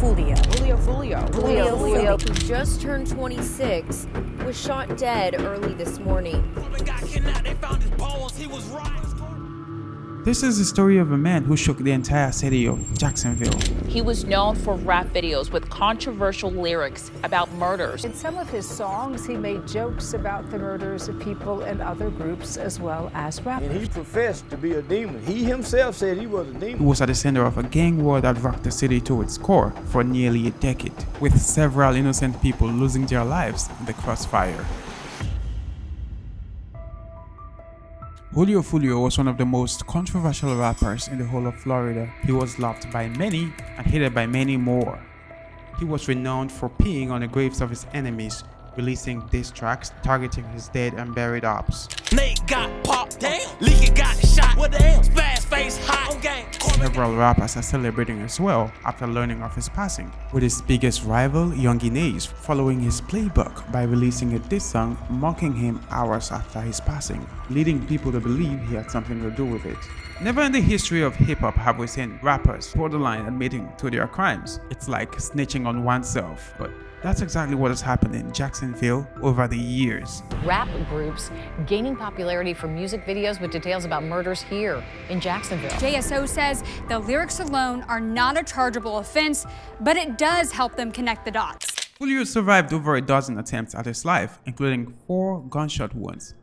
Foolio. Julio Foolio, who just turned 26, was shot dead early this morning. This is the story of a man who shook the entire city of Jacksonville. He was known for rap videos with controversial lyrics about murders. In some of his songs, he made jokes about the murders of people in other groups as well as rappers. And he professed to be a demon. He himself said he was a demon. He was at the center of a gang war that rocked the city to its core for nearly a decade, with several innocent people losing their lives in the crossfire. Julio Foolio was one of the most controversial rappers in the whole of Florida. He was loved by many and hated by many more. He was renowned for peeing on the graves of his enemies, releasing diss tracks targeting his dead and buried ops. Nate got popped, damn. Leaky got shot, what the hell? Spaz face hot, gang. Several rappers are celebrating as well after learning of his passing, with his biggest rival, Young Ace, following his playbook by releasing a diss song mocking him hours after his passing, leading people to believe he had something to do with it. Never in the history of hip-hop have we seen rappers borderline admitting to their crimes. It's like snitching on oneself, but that's exactly what has happened in Jacksonville over the years. Rap groups gaining popularity for music videos with details about murders here in Jacksonville. JSO says the lyrics alone are not a chargeable offense, but it does help them connect the dots. Julio survived over a dozen attempts at his life, including 4 gunshot wounds.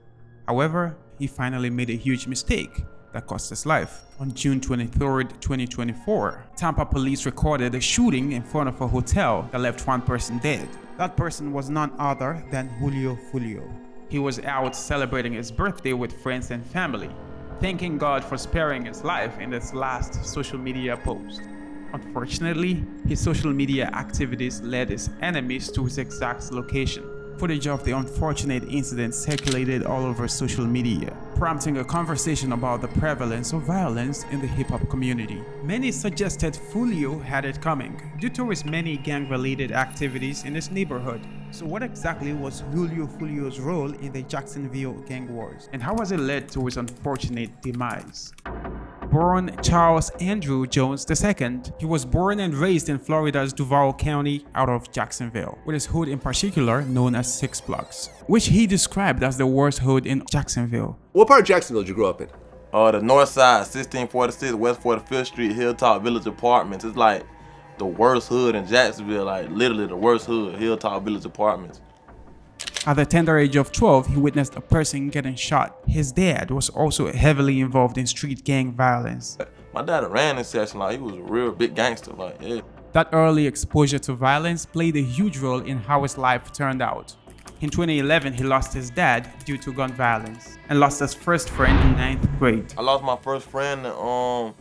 However, he finally made a huge mistake that cost his life. On June 23, 2024, Tampa police recorded a shooting in front of a hotel that left 1 person dead. That person was none other than Julio Foolio. He was out celebrating his birthday with friends and family, thanking God for sparing his life in this last social media post. Unfortunately, his social media activities led his enemies to his exact location. Footage of the unfortunate incident circulated all over social media, prompting a conversation about the prevalence of violence in the hip-hop community. Many suggested Foolio had it coming due to his many gang-related activities in his neighborhood. So what exactly was Julio Foolio's role in the Jacksonville gang wars, and how has it led to his unfortunate demise? Born Charles Andrew Jones II, he was born and raised in Florida's Duval County out of Jacksonville, with his hood in particular known as 6 Blocks, which he described as the worst hood in Jacksonville. What part of Jacksonville did you grow up in? The north side, 1646 West 45th Street, Hilltop Village Apartments. It's like the worst hood in Jacksonville, like literally the worst hood, Hilltop Village Apartments. At the tender age of 12, he witnessed a person getting shot. His dad was also heavily involved in street gang violence. My dad ran this section, like he was a real big gangster, like yeah. That early exposure to violence played a huge role in how his life turned out. In 2011, he lost his dad due to gun violence and lost his first friend in 9th grade. I lost my first friend in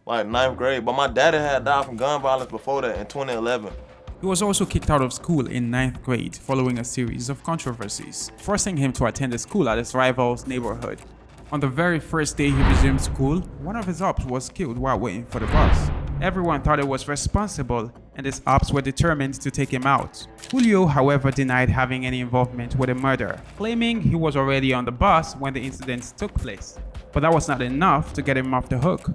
like 9th grade, but my daddy had died from gun violence before that in 2011. He was also kicked out of school in 9th grade following a series of controversies, forcing him to attend a school at his rival's neighborhood. On the very first day he resumed school, one of his ops was killed while waiting for the bus. Everyone thought he was responsible, and his ops were determined to take him out. Julio, however, denied having any involvement with the murder, claiming he was already on the bus when the incidents took place. But that was not enough to get him off the hook.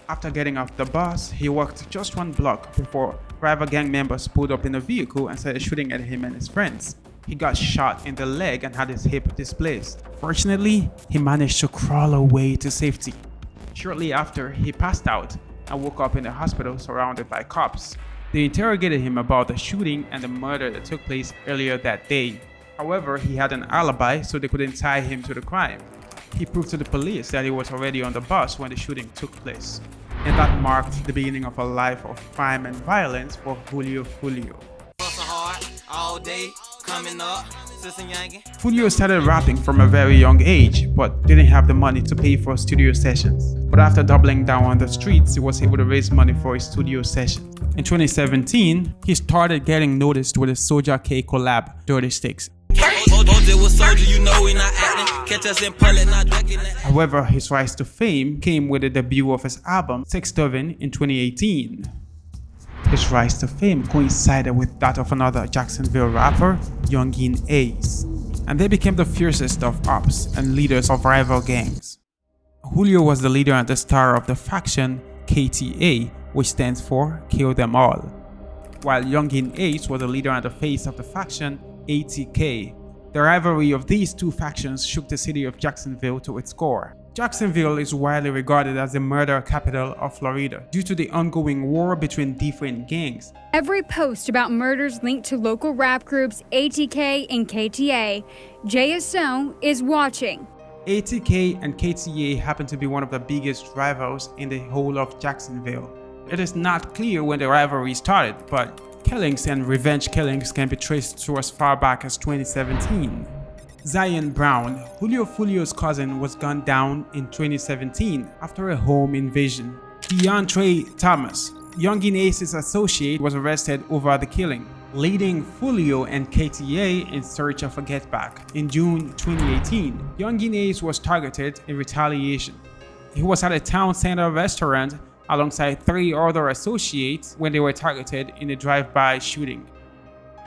After getting off the bus, he walked just 1 block before rival gang members pulled up in a vehicle and started shooting at him and his friends. He got shot in the leg and had his hip displaced. Fortunately, he managed to crawl away to safety. Shortly after, he passed out and woke up in the hospital surrounded by cops. They interrogated him about the shooting and the murder that took place earlier that day. However, he had an alibi, so they couldn't tie him to the crime. He proved to the police that he was already on the bus when the shooting took place. And that marked the beginning of a life of crime and violence for Julio Foolio. Foolio started rapping from a very young age, but didn't have the money to pay for studio sessions. But after doubling down on the streets, he was able to raise money for his studio sessions. In 2017, he started getting noticed with his Soulja K collab, Dirty Sticks. However, his rise to fame came with the debut of his album 6'7" in 2018. His rise to fame coincided with that of another Jacksonville rapper, Young Ace, and they became the fiercest of ops and leaders of rival gangs. Julio was the leader and the star of the faction KTA, which stands for Kill Them All. while Youngin Ace was the leader and the face of the faction ATK. The rivalry of these two factions shook the city of Jacksonville to its core. Jacksonville is widely regarded as the murder capital of Florida due to the ongoing war between different gangs. Every post about murders linked to local rap groups ATK and KTA, JSO is watching. ATK and KTA happen to be one of the biggest rivals in the whole of Jacksonville. It is not clear when the rivalry started, but killings and revenge killings can be traced to as far back as 2017. Zion Brown, Julio Foolio's cousin, was gunned down in 2017 after a home invasion. DeAndre Thomas, Youngin Ace's associate, was arrested over the killing, leading Foolio and KTA in search of a getback. In June 2018, Youngin Ace was targeted in retaliation. He was at a town center restaurant alongside 3 other associates when they were targeted in a drive-by shooting.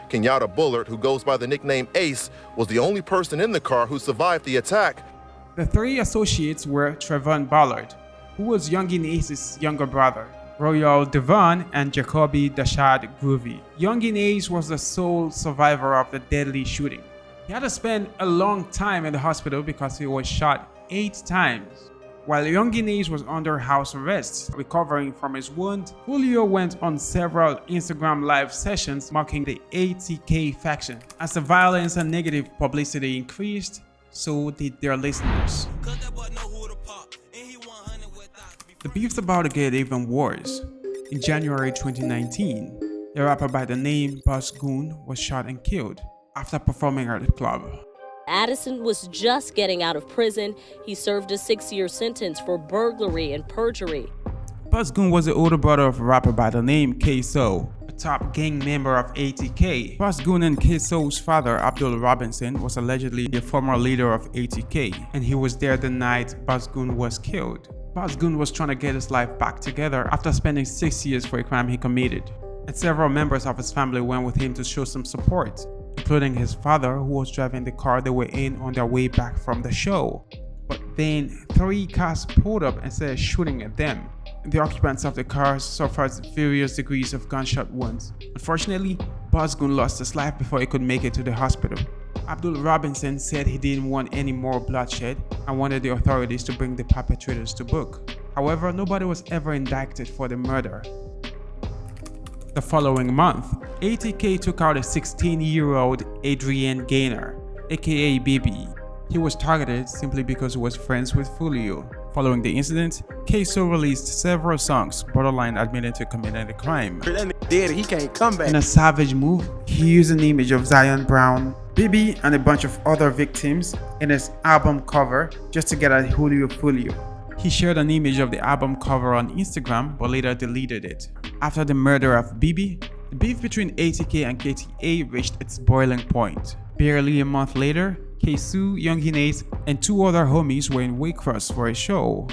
Kenyatta Bullard, who goes by the nickname Ace, was the only person in the car who survived the attack. The 3 associates were Trevon Ballard, who was Youngin Ace's younger brother, Royal Devon, and Jacoby Dashad Groovy. Youngin Ace was the sole survivor of the deadly shooting. He had to spend a long time in the hospital because he was shot 8 times. While Youngin Ace was under house arrest, recovering from his wound, Julio went on several Instagram live sessions mocking the ATK faction. As the violence and negative publicity increased, so did their listeners. The beef's about to get even worse. In January 2019, a rapper by the name Buzz Goon was shot and killed after performing at the club. Addison was just getting out of prison. He served a 6-year sentence for burglary and perjury. Buzz Goon was the older brother of a rapper by the name K-So, a top gang member of ATK. Buzz Goon and K-So's father, Abdul Robinson, was allegedly the former leader of ATK, and he was there the night Buzz Goon was killed. Buzz Goon was trying to get his life back together after spending 6 years for a crime he committed, and several members of his family went with him to show some support, including his father, who was driving the car they were in on their way back from the show. But then 3 cars pulled up and started shooting at them. The occupants of the cars suffered various degrees of gunshot wounds. Unfortunately, Buzz Goon lost his life before he could make it to the hospital. Abdul Robinson said he didn't want any more bloodshed and wanted the authorities to bring the perpetrators to book. However, nobody was ever indicted for the murder. The following month, ATK took out a 16-year-old Adrian Gaynor, aka Bibi. He was targeted simply because he was friends with Foolio. Following the incident, K-So released several songs borderline admitting to committing the crime. He can't come back. In a savage move, he used an image of Zion Brown, Bibi, and a bunch of other victims in his album cover just to get at Julio Foolio. He shared an image of the album cover on Instagram but later deleted it. After the murder of Bibi, the beef between ATK and KTA reached its boiling point. Barely a month later, K-Su, Youngin Ace, and 2 other homies were in Waycross for a show.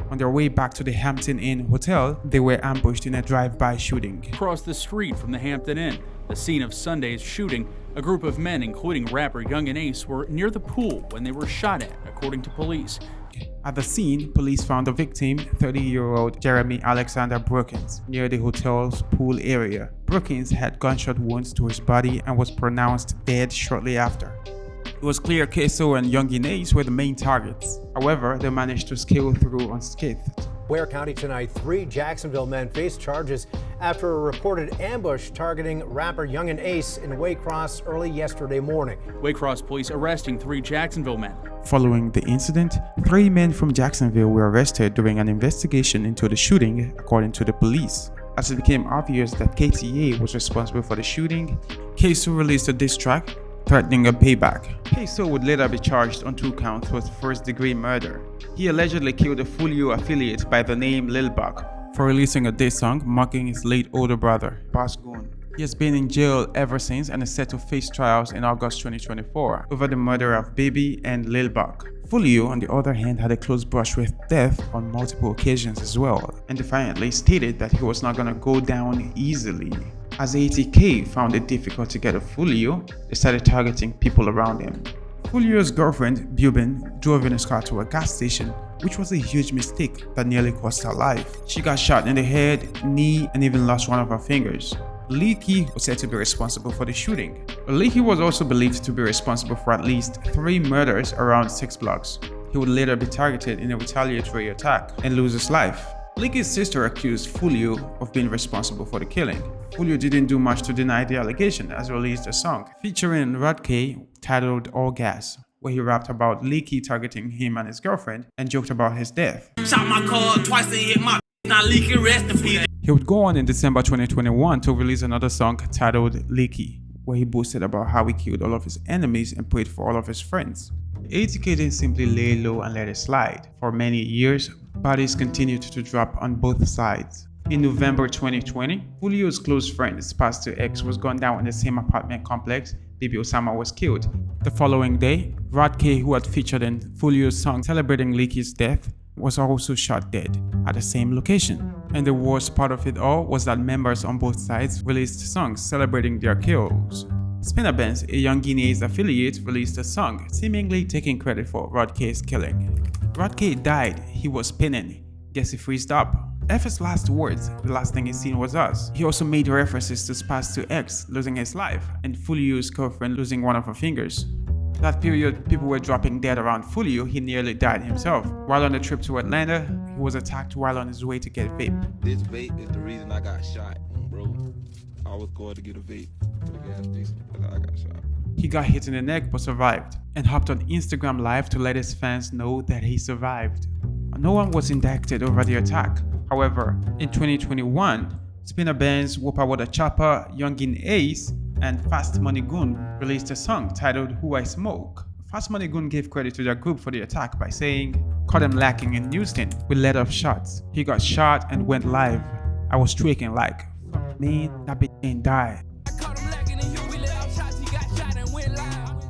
On their way back to the Hampton Inn Hotel, they were ambushed in a drive-by shooting. Across the street from the Hampton Inn, the scene of Sunday's shooting, a group of men, including rapper Youngin Ace, were near the pool when they were shot at, according to police. At the scene, police found the victim, 30-year-old Jeremy Alexander Brookins, near the hotel's pool area. Brookins had gunshot wounds to his body and was pronounced dead shortly after. It was clear K-So and Youngin Ace were the main targets. However, they managed to scale through unscathed. Ware County tonight, 3 Jacksonville men face charges after a reported ambush targeting rapper Youngin Ace in Waycross early yesterday morning. Waycross police arresting 3 Jacksonville men. Following the incident, 3 men from Jacksonville were arrested during an investigation into the shooting, according to the police. As it became obvious that KTA was responsible for the shooting, K-So released a diss track threatening a payback. K-So would later be charged on 2 counts with first-degree murder. He allegedly killed a Foolio affiliate by the name Lil Buck for releasing a diss song mocking his late older brother, Buzz Goon. He has been in jail ever since and is set to face trials in August 2024 over the murder of Bibi and Lil Buck. Foolio, on the other hand, had a close brush with death on multiple occasions as well, and defiantly stated that he was not gonna go down easily. As ATK found it difficult to get a Foolio, they started targeting people around him. Foolio's girlfriend, Bubin, drove in his car to a gas station, which was a huge mistake that nearly cost her life. She got shot in the head, knee, and even lost one of her fingers. Leakey was said to be responsible for the shooting. Leakey was also believed to be responsible for at least 3 murders around 6 blocks. He would later be targeted in a retaliatory attack and lose his life. Leakey's sister accused Foolio of being responsible for the killing. Foolio didn't do much to deny the allegation as he released a song featuring Rodkay titled All Gas, where he rapped about Leakey targeting him and his girlfriend and joked about his death. Shot my car twice and hit my not leaking, rest in peace. He would go on in December 2021 to release another song titled Leakey, where he boasted about how he killed all of his enemies and prayed for all of his friends. ATK didn't simply lay low and let it slide. For many years, bodies continued to drop on both sides. In November 2020, Foolio's close friend, Pastor X, was gunned down in the same apartment complex. Bibi Osama was killed. The following day, Rodkay, who had featured in Foolio's song celebrating Leakey's death, was also shot dead at the same location. And the worst part of it all was that members on both sides released songs celebrating their kills. Spinner Benz, a Young Guinea's affiliate, released a song seemingly taking credit for Rodkay's killing. Rodkay died, he was pinning. Guess he freezed up. F's last words, the last thing he seen was us. He also made references to Pastor X losing his life and Foolio's girlfriend losing one of her fingers. That period, people were dropping dead around Foolio. He nearly died himself. While on a trip to Atlanta, he was attacked while on his way to get vape. This vape is the reason I got shot, bro. I was going to get a vape to the gas station, but I got shot. He got hit in the neck but survived and hopped on Instagram Live to let his fans know that he survived. No one was indicted over the attack. However, in 2021, Spinner Benz, Whopper Water Chopper, Youngin Ace, and Fast Money Goon released a song titled Who I Smoke. Fast Money Goon gave credit to their group for the attack by saying, "Caught him lacking in Houston. We let off shots. He got shot and went live. I was tweaking like, man, that bitch ain't die."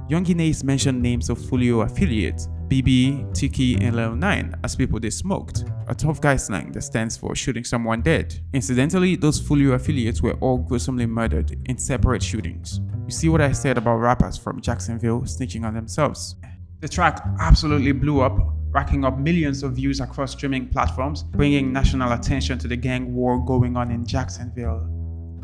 Youngin Ace mentioned names of Foolio affiliates, BB, Tiki, and Lil 9 as people they smoked, a tough guy slang that stands for shooting someone dead. Incidentally, those Foolio affiliates were all gruesomely murdered in separate shootings. You see what I said about rappers from Jacksonville snitching on themselves? The track absolutely blew up, racking up millions of views across streaming platforms, bringing national attention to the gang war going on in Jacksonville.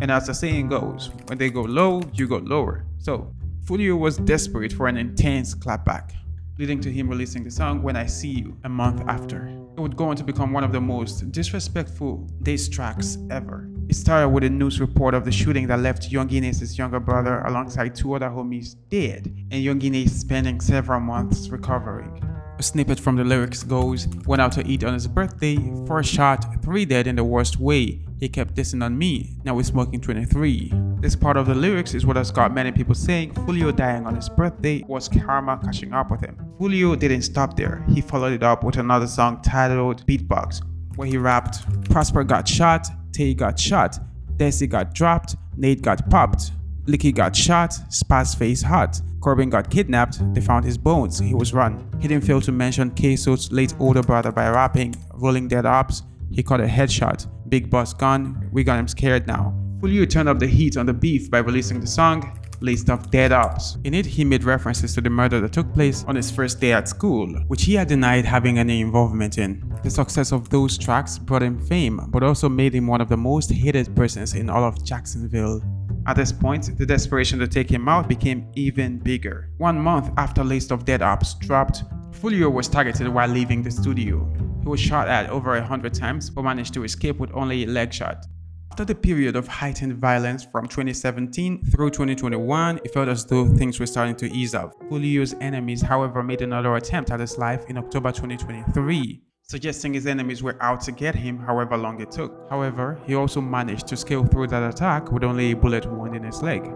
And as the saying goes, when they go low, you go lower. So, Foolio was desperate for an intense clapback, leading to him releasing the song When I See You a month after. It would go on to become one of the most disrespectful diss tracks ever. It started with a news report of the shooting that left Young Guinea's younger brother alongside 2 other homies dead, and Young Guinea spending several months recovering. A snippet from the lyrics goes, "Went out to eat on his birthday, 4 shot, 3 dead in the worst way. He kept dissing on me, now we're smoking 23. This part of the lyrics is what has got many people saying Foolio dying on his birthday was karma catching up with him. Foolio didn't stop there. He followed it up with another song titled Beatbox, where he rapped, "Prosper got shot, Tay got shot, Desi got dropped, Nate got popped, Licky got shot, Spaz face hot, Corbin got kidnapped, they found his bones, he was run." He didn't fail to mention K-So's late older brother by rapping, "Rolling dead ops, he caught a headshot, Big Boss gone, we got him scared now." Foolio turned up the heat on the beef by releasing the song List of Dead Ops. In it, he made references to the murder that took place on his first day at school, which he had denied having any involvement in. The success of those tracks brought him fame, but also made him one of the most hated persons in all of Jacksonville. At this point, the desperation to take him out became even bigger. 1 month after List of Dead Ops dropped, Foolio was targeted while leaving the studio. He was shot at over 100 times, but managed to escape with only a leg shot. After the period of heightened violence from 2017 through 2021, it felt as though things were starting to ease up. Foolio's enemies, however, made another attempt at his life in October 2023, suggesting his enemies were out to get him however long it took. However, he also managed to scale through that attack with only a bullet wound in his leg.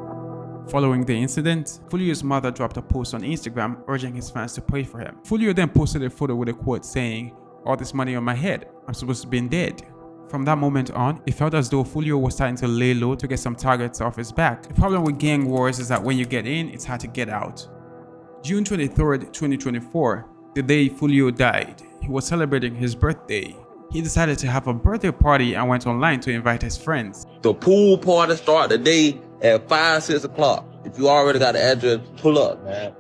Following the incident, Foolio's mother dropped a post on Instagram urging his fans to pray for him. Foolio then posted a photo with a quote saying, "All this money on my head, I'm supposed to be dead." From that moment on, it felt as though Foolio was starting to lay low to get some targets off his back. The problem with gang wars is that when you get in, it's hard to get out. June 23rd, 2024, the day Foolio died, he was celebrating his birthday. He decided to have a birthday party and went online to invite his friends. The pool party start the day at 5, 6 o'clock. If you already got the address, pull up, man.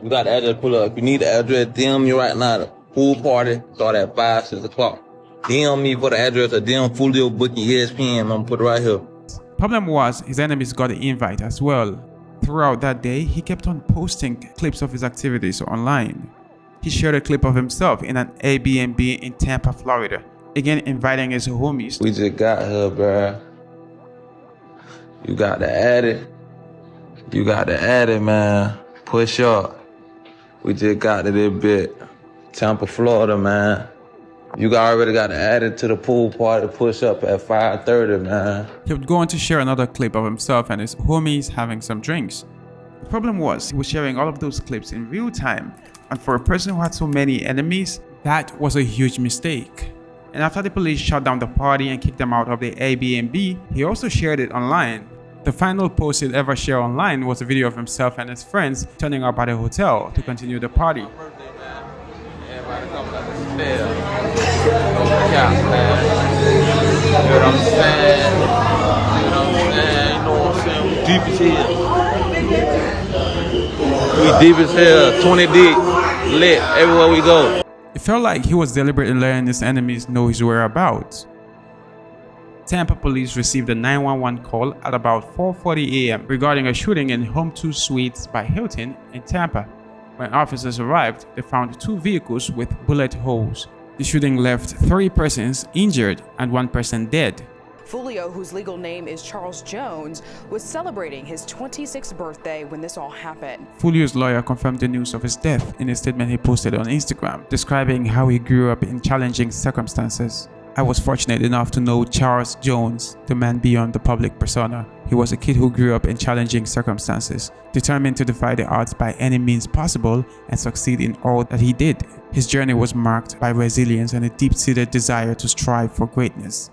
You got the address, pull up. If you need the address, DM me right now. The pool party start at 5, 6 o'clock. DM me for the address or DM Foolio booking ESPN. I'm gonna put it right here. Problem was, his enemies got the invite as well. Throughout that day, he kept on posting clips of his activities online. He shared a clip of himself in an Airbnb in Tampa, Florida, again inviting his homies. We just got here, bruh. You got to add it. You got to add it, man. Push up. We just got to this bit. Tampa, Florida, man. You already got to add it to the pool party push up at 5:30, man. He would go on to share another clip of himself and his homies having some drinks. The problem was, he was sharing all of those clips in real time, and for a person who had so many enemies, that was a huge mistake. And after the police shut down the party and kicked them out of the Airbnb, he also shared it online. The final post he'd ever share online was a video of himself and his friends turning up at a hotel to continue the party. Everybody coming up to spell. No cap, man. You know what I'm saying? You know what I'm saying? You know what I'm saying? We deep as hell. We deep as hell. 20 deep. Lit everywhere we go. It felt like he was deliberately letting his enemies know his whereabouts. Tampa police received a 911 call at about 4:40 a.m. regarding a shooting in Home 2 Suites by Hilton in Tampa. When officers arrived, they found 2 vehicles with bullet holes. The shooting left 3 persons injured and 1 person dead. Foolio, whose legal name is Charles Jones, was celebrating his 26th birthday when this all happened. Foolio's lawyer confirmed the news of his death in a statement he posted on Instagram, describing how he grew up in challenging circumstances. I was fortunate enough to know Charles Jones, the man beyond the public persona. He was a kid who grew up in challenging circumstances, determined to defy the odds by any means possible and succeed in all that he did. His journey was marked by resilience and a deep-seated desire to strive for greatness.